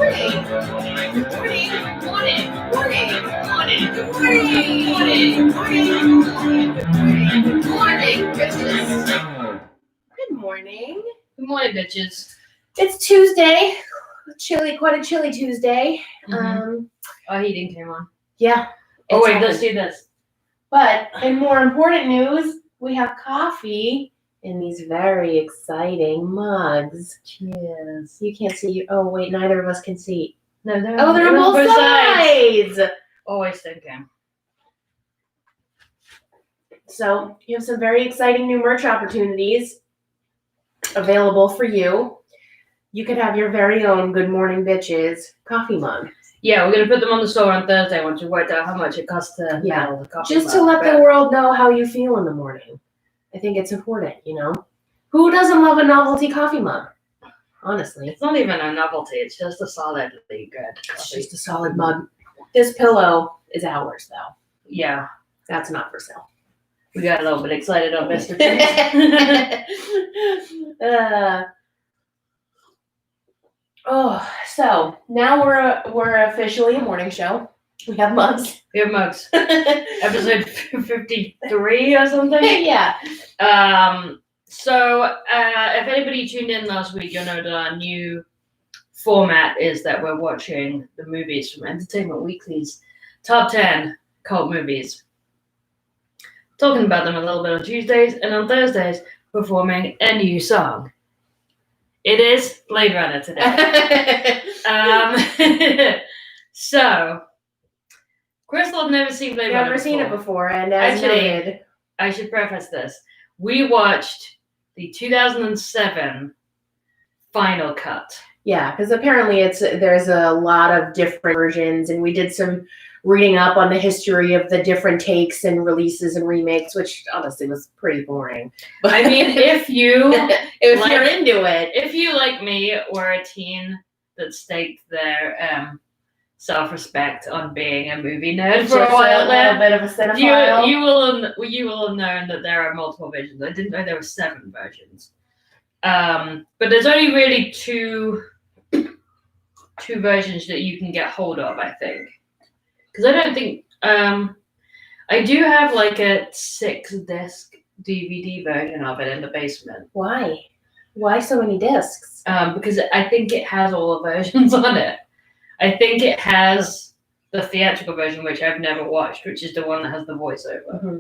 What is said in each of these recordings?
morning. Good morning, bitches. It's Tuesday. Quite a chilly Tuesday. Oh, heating came on. Yeah. Oh, wait, let's do this. But in more important news, we have coffee in these very exciting mugs. Cheers. You can't see. Oh, wait, neither of us can see. No, they're they're on both sides. Always thinking. So you have some very exciting new merch opportunities available for you. You could have your very own Good Morning Bitches coffee mug. Yeah, we're going to put them on the store on Thursday once we've worked out how much it costs to mail the coffee just mug. to let the world know how you feel in the morning. I think it's important, you know? Who doesn't love a novelty coffee mug? Honestly. It's not even a novelty. It's just a solidly good coffee. It's just a solid mug. This pillow is ours, though. Yeah. That's not for sale. We got a little bit excited on Mr. So now we're officially a morning show. We have mugs. We have mugs. Episode 53 or something. Yeah. So if anybody tuned in last week, you'll know that our new format is that we're watching the movies from Entertainment Weekly's Top 10 Cult Movies. Talking about them a little bit on Tuesdays, and on Thursdays, performing a new song. It is Blade Runner today. So, Crystal had never seen Blade Runner Never seen it before, and as noted, I should preface this. We watched the 2007 final cut. Yeah, because apparently there's a lot of different versions, and we did some reading up on the history of the different takes and releases and remakes, which honestly was pretty boring. But I mean, if you're into it, if you like me were a teen that staked their self-respect on being a movie nerd for a while, a little bit of a cinephile, you will have known that there are multiple versions. I didn't know there were 7 versions. But there's only really two versions that you can get hold of, I think. Because I don't think I do have like a 6-disc DVD version of it in the basement. Why? Why so many discs? Because I think it has all the versions on it. I think it has the theatrical version, which I've never watched, which is the one that has the voiceover. Mm-hmm.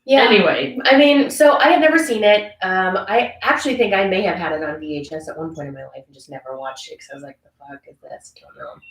Yeah. Anyway. I mean, so I have never seen it. I actually think I may have had it on VHS at one point in my life and just never watched it because I was like, the fuck is this? I don't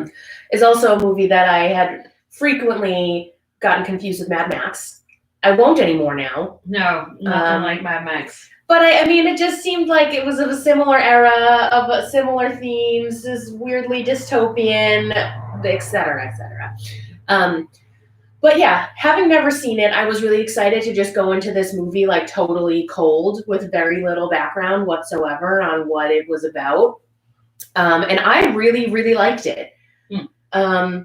know. Is also a movie that I had frequently gotten confused with Mad Max. I won't anymore now. No, nothing like Mad Max. But I mean, it just seemed like it was of a similar era, of similar themes, is weirdly dystopian, etc., etc. But yeah, having never seen it, I was really excited to just go into this movie like totally cold with very little background whatsoever on what it was about. And I really, really liked it. I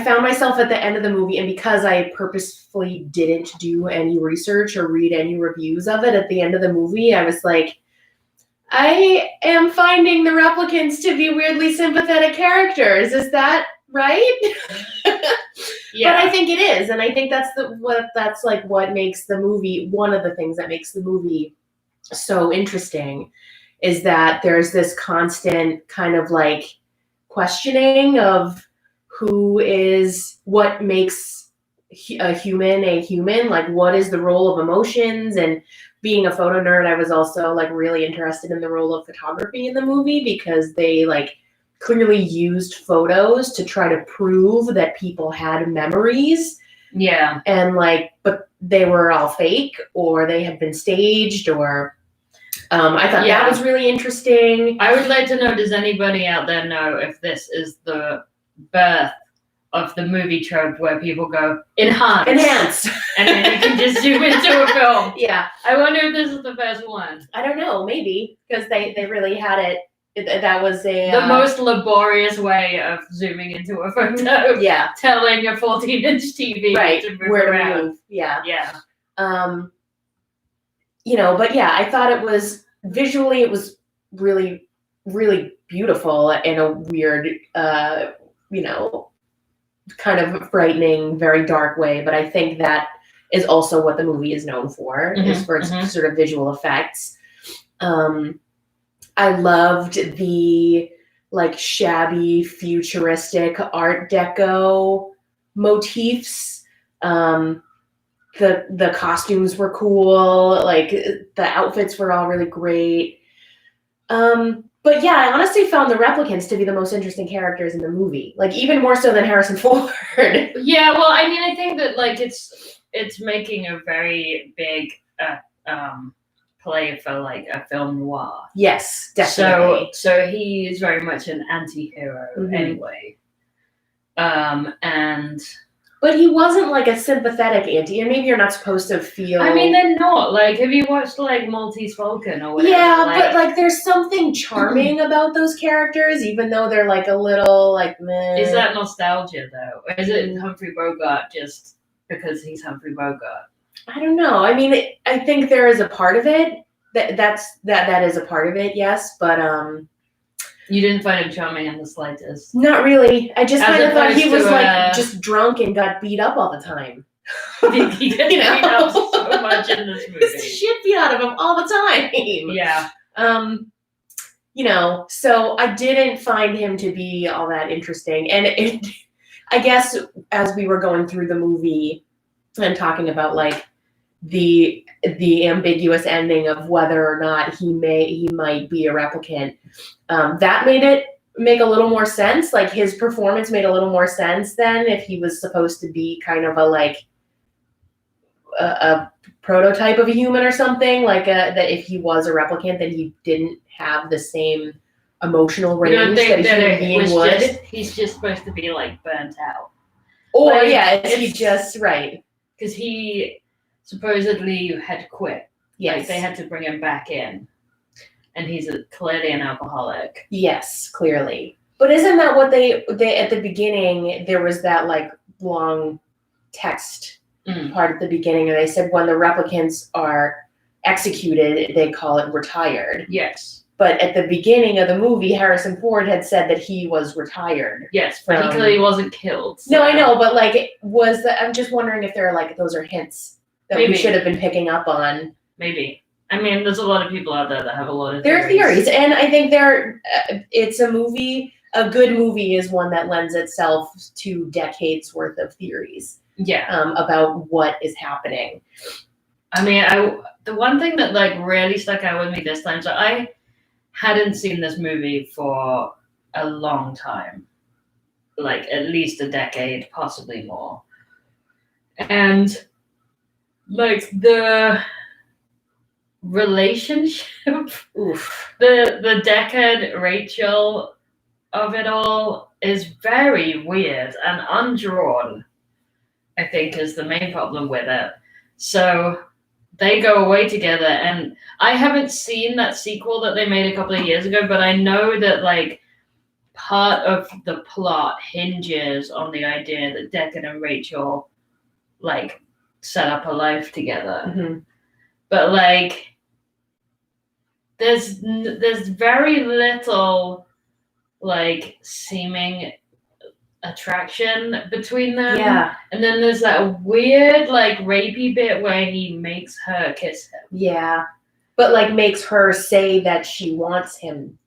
found myself at the end of the movie, and because I purposefully didn't do any research or read any reviews of it at the end of the movie, I was like, I am finding the replicants to be weirdly sympathetic characters. Is that right? Yeah. But I think it is, and I think that's what makes the movie, one of the things that makes the movie so interesting, is that there's this constant kind of like questioning of what makes a human, like what is the role of emotions. And being a photo nerd, I was also like really interested in the role of photography in the movie, because they like clearly used photos to try to prove that people had memories. Yeah. And like, but they were all fake, or they had been staged, or I thought that was really interesting. I would like to know, does anybody out there know if this is the birth of the movie trope where people go, enhance. And then you can just zoom into a film? Yeah. I wonder if this is the first one. I don't know, maybe, because they really had it. That was the most laborious way of zooming into a photo. Yeah. Telling a 14-inch TV to move where around. to move. Yeah. Yeah. But yeah, I thought it was visually, it was really, really beautiful in a weird, kind of frightening, very dark way. But I think that is also what the movie is known for, is for its sort of visual effects. I loved the like shabby, futuristic Art Deco motifs. The costumes were cool. Like the outfits were all really great. But yeah, I honestly found the replicants to be the most interesting characters in the movie. Like even more so than Harrison Ford. Yeah, well, I mean, I think that like it's making a very big play for like a film noir. Yes, definitely. So he is very much an anti-hero anyway. But he wasn't like a sympathetic anti, and maybe you're not supposed to feel. I mean, they're not. Like, have you watched like Maltese Falcon or whatever? Yeah, but like there's something charming about those characters, even though they're like a little like meh. Is that nostalgia though? Or is it Humphrey Bogart just because he's Humphrey Bogart? I don't know. I mean, I think there is a part of it that is a part of it, yes, but you didn't find him charming in the slightest. Not really. I just kind of thought he was like just drunk and got beat up all the time. He gets beat up so much in this movie. Shit beat out of him all the time. Yeah. So I didn't find him to be all that interesting, and I guess as we were going through the movie and talking about like the ambiguous ending of whether or not he might be a replicant, that made it make a little more sense. Like his performance made a little more sense than if he was supposed to be kind of a prototype of a human or something, like that if he was a replicant then he didn't have the same emotional range that a human being would. He's just supposed to be like burnt out. Or like, is he just right? Because he supposedly had quit. Yes. Like they had to bring him back in. And he's clearly an alcoholic. Yes, clearly. But isn't that what they at the beginning, there was that like long text part at the beginning, and they said when the replicants are executed, they call it retired. Yes. But at the beginning of the movie, Harrison Ford had said that he was retired. Yes, but he clearly wasn't killed. So. No, I know, but like, I'm just wondering if there are like, those are hints that we should have been picking up on. Maybe. I mean, there's a lot of people out there that have a lot of theories. There are theories, and I think it's a movie, a good movie is one that lends itself to decades worth of theories. Yeah. About what is happening. I mean, the one thing that like really stuck out with me this time, so I hadn't seen this movie for a long time, like at least a decade, possibly more. And like the relationship, the Deckard Rachel of it all is very weird and undrawn, I think, is the main problem with it. So they go away together, and I haven't seen that sequel that they made a couple of years ago, but I know that like part of the plot hinges on the idea that Deckard and Rachel like set up a life together. Mm-hmm. But like there's very little like seeming attraction between them. Yeah. And then there's that weird like rapey bit where he makes her kiss him. Yeah. But like makes her say that she wants him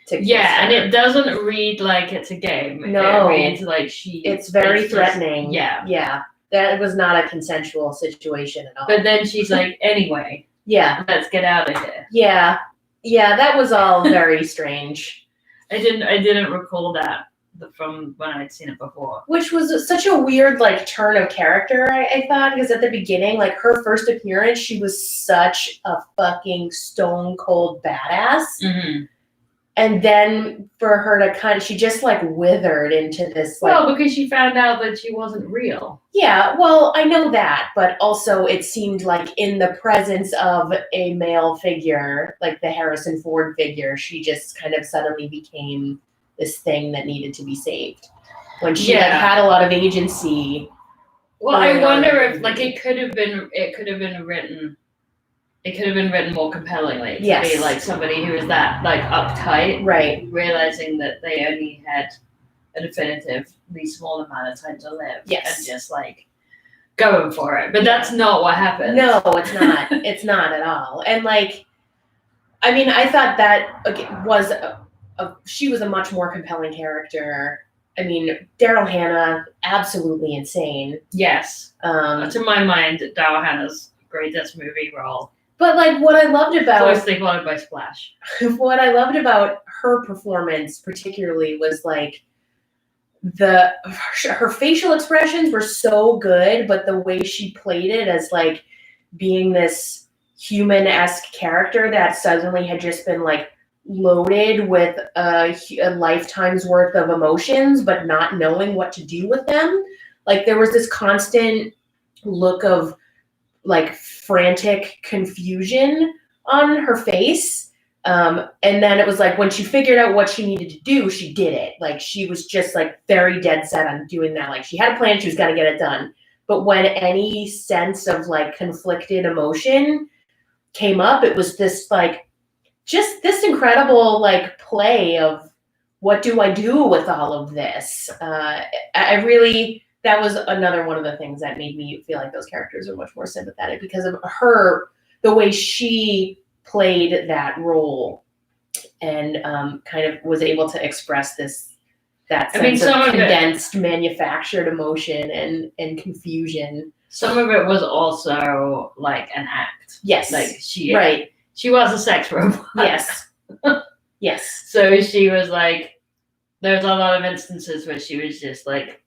to kiss her. And it doesn't read like it's a game. No. It reads like it's very threatening. Just, yeah. That was not a consensual situation at all. But then she's like, anyway. Yeah. Let's get out of here. Yeah. Yeah, that was all very strange. I didn't recall that from when I'd seen it before. Which was such a weird like turn of character, I thought, because at the beginning, like her first appearance, she was such a fucking stone cold badass. Mm-hmm. And then for her to she just like withered into this. Like, well, because she found out that she wasn't real. Yeah, well, I know that, but also it seemed like in the presence of a male figure, like the Harrison Ford figure, she just kind of suddenly became this thing that needed to be saved. When she had a lot of agency. Well, I wonder if like it could have been written it could have been written more compellingly to Yes. be like somebody who is that like uptight, Right. realizing that they only had a definitively small amount of time to live, Yes. and just like going for it. But that's not what happened. No, it's not. It's not at all. And like, I mean, I thought that was she was a much more compelling character. I mean, Daryl Hannah, absolutely insane. Yes. Um, To my mind, Daryl Hannah's greatest movie role. but like, what I loved about Closely followed by Splash. what I loved about her performance, particularly, was like her facial expressions were so good, but the way she played it as like being this human-esque character that suddenly had just been like loaded with a lifetime's worth of emotions, but not knowing what to do with them. Like there was this constant look of like frantic confusion on her face. And then it was like when she figured out what she needed to do, she did it. Like she was just like very dead set on doing that. Like she had a plan, she was gonna get it done. But when any sense of like conflicted emotion came up, it was this like just this incredible like play of what do I do with all of this? I really, that was another one of the things that made me feel like those characters are much more sympathetic because of her, the way she played that role and kind of was able to express that sense of condensed, manufactured emotion and confusion. Some of it was also like an act. Yes. Like right. She was a sex robot. Yes. Yes. So she was like, there's a lot of instances where she was just like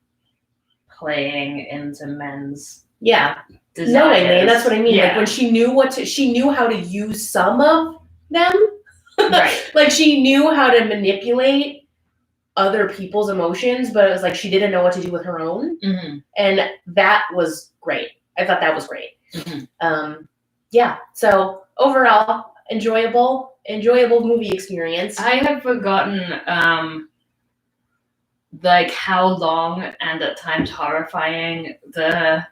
playing into men's desires. Knowingly, and that's what I mean. Yeah. Like when she knew how to use some of them. Right. Like she knew how to manipulate other people's emotions, but it was like she didn't know what to do with her own. Mm-hmm. And that was great. I thought that was great. Mm-hmm. So overall, enjoyable movie experience. I have forgotten like how long and at times horrifying the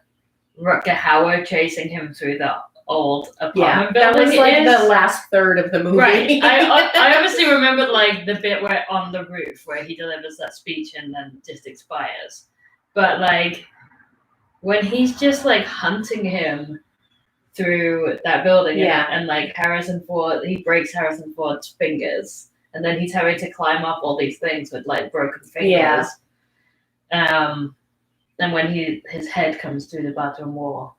Rutger Hauer chasing him through the old apartment building. That was like the last third of the movie. Right. I obviously remembered like the bit where on the roof where he delivers that speech and then just expires. But like when he's just like hunting him through that building and like Harrison Ford, he breaks Harrison Ford's fingers and then he's having to climb up all these things with like broken fingers. And when his head comes through the bathroom wall.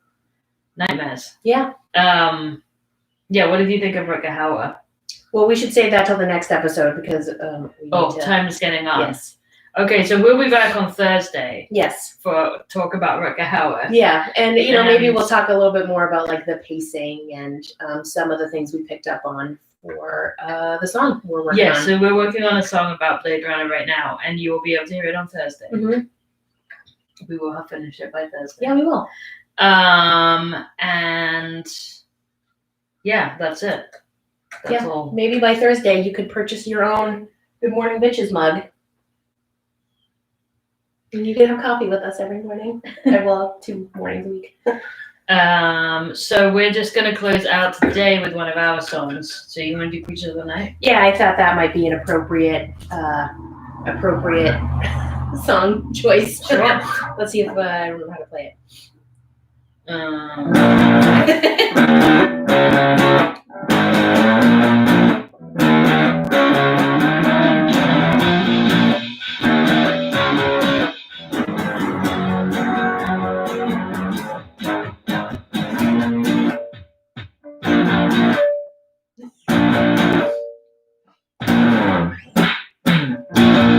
Nightmares. Yeah. What did you think of Rutger Hauer? Well, we should save that till the next episode because time's getting on. Yes. Okay, so we'll be back on Thursday. Yes. For talk about Rutger Hauer. Yeah, and maybe we'll talk a little bit more about like the pacing and some of the things we picked up on for the song we're working on. Yeah, so we're working on a song about Blade Runner right now, and you will be able to hear it on Thursday. Mm-hmm. We will have finished it by Thursday. Yeah, we will. And that's it. That's all. Maybe by Thursday you could purchase your own Good Morning Bitches mug. And you can have coffee with us every morning. Well, 2 mornings a week. So we're just gonna close out today with one of our songs. So you want to do Preacher of the Night? Yeah, I thought that might be an appropriate song choice. Sure. Let's see if I remember how to play it.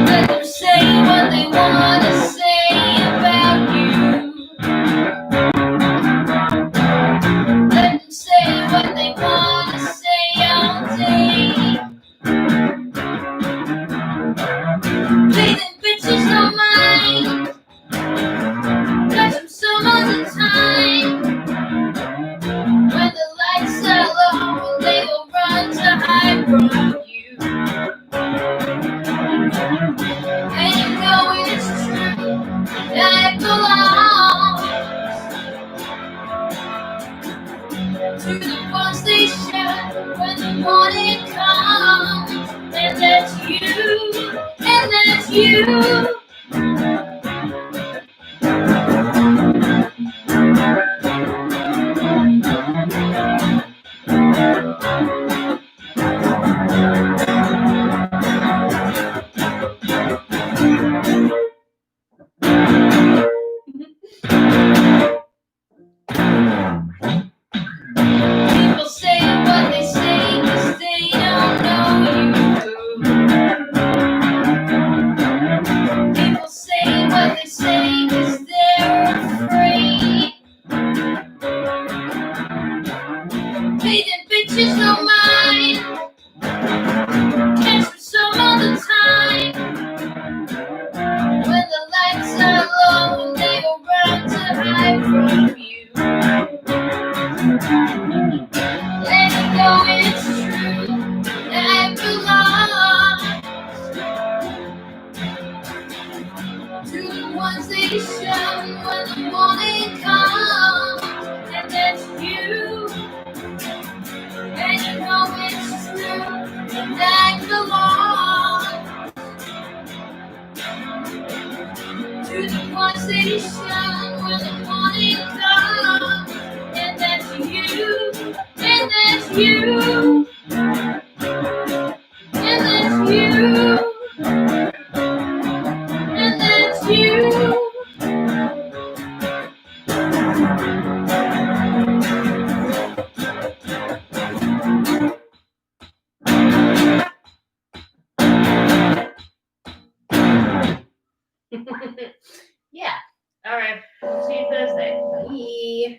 Let them say what they want to say about you. Let them say what they want to say all day. They think bitches don't mind. Catch them some other time. When the lights are low, they will run to hide from you. And you know it's true that it belongs to the ones they when the morning comes, and that's you, and that's you. People say what they say 'cause they don't know you. People say what they say 'cause they're afraid. Pleasing bitches don't mind. Catch me some other time. When the lights are low and they go round to hide from you. Let it go, it's true. I belong to the ones they shun when the morning comes, and that's you. And you know it's true, and I belong to the ones they shun when the morning comes, and that's you, and that's you, and that's you, and that's you. Yeah. All right. See you Thursday. Bye.